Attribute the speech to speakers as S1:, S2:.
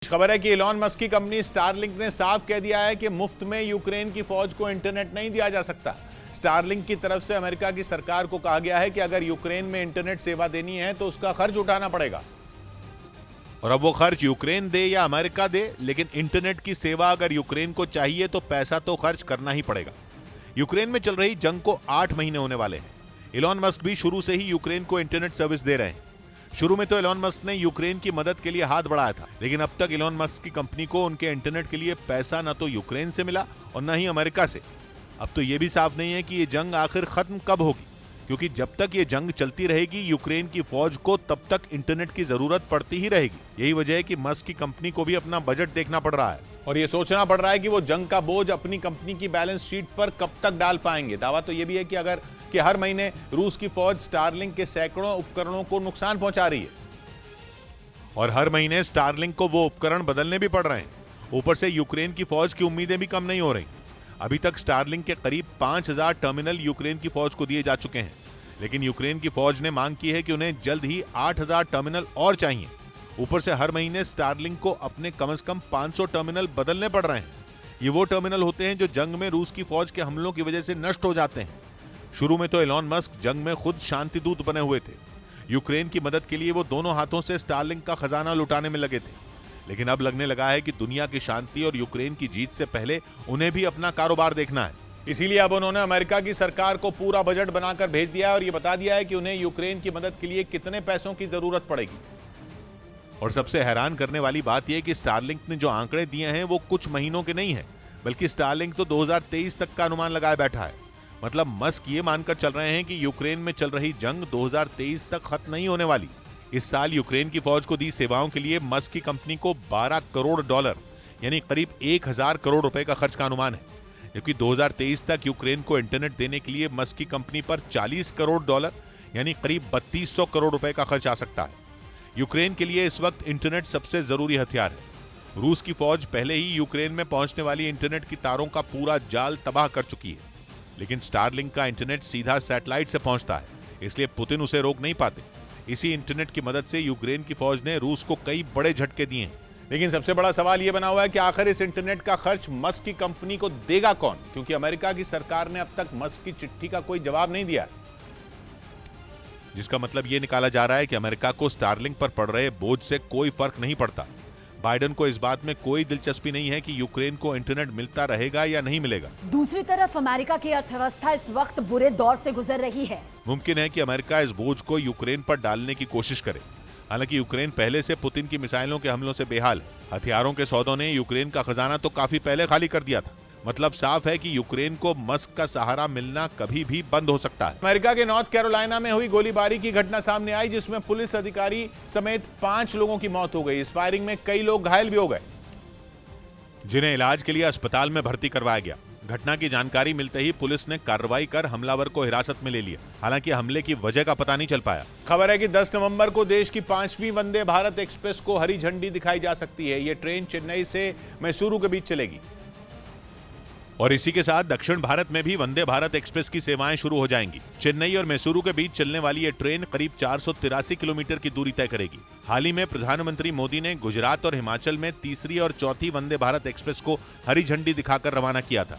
S1: खबर है कि इलॉन मस्क की कंपनी स्टारलिंक ने साफ कह दिया है कि मुफ्त में यूक्रेन की फौज को इंटरनेट नहीं दिया जा सकता। स्टारलिंक की तरफ से अमेरिका की सरकार को कहा गया है कि अगर यूक्रेन में इंटरनेट सेवा देनी है तो उसका खर्च उठाना पड़ेगा। और अब वो खर्च यूक्रेन दे या अमेरिका दे, लेकिन इंटरनेट की सेवा अगर यूक्रेन को चाहिए तो पैसा तो खर्च करना ही पड़ेगा। यूक्रेन में चल रही जंग को 8 महीने होने वाले हैं। इलॉन मस्क भी शुरू से ही यूक्रेन को इंटरनेट सर्विस दे रहे हैं। शुरू में तो इलॉन मस्क ने यूक्रेन की मदद के लिए हाथ बढ़ाया था, लेकिन अब तक इलॉन मस्क की कंपनी को उनके इंटरनेट के लिए पैसा न तो यूक्रेन से मिला और न ही अमेरिका से। अब तो यह भी साफ नहीं है कि ये जंग आखिर खत्म कब होगी, क्योंकि जब तक ये जंग चलती रहेगी यूक्रेन की फौज को तब तक इंटरनेट की जरूरत पड़ती ही रहेगी। यही वजह है कि मस्क की कंपनी को भी अपना बजट देखना पड़ रहा है और ये सोचना पड़ रहा है कि वो जंग का बोझ अपनी कंपनी की बैलेंस शीट पर कब तक डाल पाएंगे। दावा तो ये भी है कि हर महीने रूस की फौज स्टारलिंक के सैकड़ों उपकरणों को नुकसान पहुंचा रही है और हर महीने स्टारलिंक को वो उपकरण बदलने भी पड़ रहे हैं। ऊपर से यूक्रेन की फौज की उम्मीदें भी कम नहीं हो रही। अभी तक स्टारलिंक के करीब 5000 टर्मिनल यूक्रेन की फौज को दिए जा चुके हैं, लेकिन यूक्रेन की फौज ने मांग की है कि उन्हें जल्द ही 8000 टर्मिनल और चाहिए। ऊपर से हर महीने स्टारलिंक को अपने कम से कम 500 टर्मिनल बदलने पड़ रहे हैं। ये वो टर्मिनल होते हैं जो जंग में रूस की फौज के हमलों की वजह से नष्ट हो जाते हैं। शुरू में तो इलॉन मस्क जंग में खुद शांतिदूत बने हुए थे। यूक्रेन की मदद के लिए वो दोनों हाथों से स्टारलिंक का खजाना लुटाने में लगे थे, लेकिन अब लगने लगा है कि दुनिया की शांति और यूक्रेन की जीत से पहले उन्हें भी अपना कारोबार देखना है। इसीलिए अब उन्होंने अमेरिका की सरकार को पूरा बजट बनाकर भेज दिया है और ये बता दिया है कि उन्हें यूक्रेन की मदद के लिए कितने पैसों की जरूरत पड़ेगी। और सबसे हैरान करने वाली बात यह कि स्टारलिंक ने जो आंकड़े दिए हैं वो कुछ महीनों के नहीं है, बल्कि स्टारलिंक तो 2023 तक का अनुमान लगाए बैठा है। मतलब मस्क ये मानकर चल रहे हैं कि यूक्रेन में चल रही जंग 2023 तक खत्म नहीं होने वाली। इस साल यूक्रेन की फौज को दी सेवाओं के लिए मस्क की कंपनी को $12 करोड़ यानी करीब 1000 करोड़ रुपए का खर्च का अनुमान है, जबकि 2023 तक यूक्रेन को इंटरनेट देने के लिए मस्क की कंपनी पर $40 करोड़ यानी करीब 3200 करोड़ रुपए का खर्च आ सकता है। यूक्रेन के लिए इस वक्त इंटरनेट सबसे जरूरी हथियार है। रूस की फौज पहले ही यूक्रेन में पहुंचने वाली इंटरनेट की तारों का पूरा जाल तबाह कर चुकी है, लेकिन स्टारलिंक का इंटरनेट सीधा सैटेलाइट से पहुंचता है, इसलिए पुतिन उसे रोक नहीं पाते। इसी इंटरनेट की मदद से यूक्रेन की फौज ने रूस को कई बड़े झटके दिए हैं। लेकिन सबसे बड़ा सवाल यह बना हुआ है कि आखिर इस इंटरनेट का खर्च मस्क की कंपनी को देगा कौन, क्योंकि अमेरिका की सरकार ने अब तक मस्क की चिट्ठी का कोई जवाब नहीं दिया है। जिसका मतलब यह निकाला जा रहा है कि अमेरिका को स्टारलिंक पर पड़ रहे बोझ से कोई फर्क नहीं पड़ता। बाइडेन को इस बात में कोई दिलचस्पी नहीं है कि यूक्रेन को इंटरनेट मिलता रहेगा या नहीं मिलेगा।
S2: दूसरी तरफ अमेरिका की अर्थव्यवस्था इस वक्त बुरे दौर से गुजर रही है।
S1: मुमकिन है कि अमेरिका इस बोझ को यूक्रेन पर डालने की कोशिश करे। हालांकि यूक्रेन पहले से पुतिन की मिसाइलों के हमलों से बेहाल है। हथियारों के सौदों ने यूक्रेन का खजाना तो काफी पहले खाली कर दिया था। मतलब साफ है कि यूक्रेन को मस्क का सहारा मिलना कभी भी बंद हो सकता है। अमेरिका के नॉर्थ कैरोलिना में हुई गोलीबारी की घटना सामने आई, जिसमें पुलिस अधिकारी समेत 5 लोगों की मौत हो गई। इस फायरिंग में कई लोग घायल भी हो गए, जिन्हें इलाज के लिए अस्पताल में भर्ती करवाया गया। घटना की जानकारी मिलते ही पुलिस ने कार्रवाई कर हमलावर को हिरासत में ले लिया। हालांकि हमले की वजह का पता नहीं चल पाया। खबर है कि 10 नवंबर को देश की 5वीं वंदे भारत एक्सप्रेस को हरी झंडी दिखाई जा सकती है। यह ट्रेन चेन्नई से मैसूरू के बीच चलेगी और इसी के साथ दक्षिण भारत में भी वंदे भारत एक्सप्रेस की सेवाएं शुरू हो जाएंगी। चेन्नई और मैसूरू के बीच चलने वाली यह ट्रेन करीब 483 किलोमीटर की दूरी तय करेगी। हाल ही में प्रधानमंत्री मोदी ने गुजरात और हिमाचल में तीसरी और चौथी वंदे भारत एक्सप्रेस को हरी झंडी दिखाकर रवाना किया था।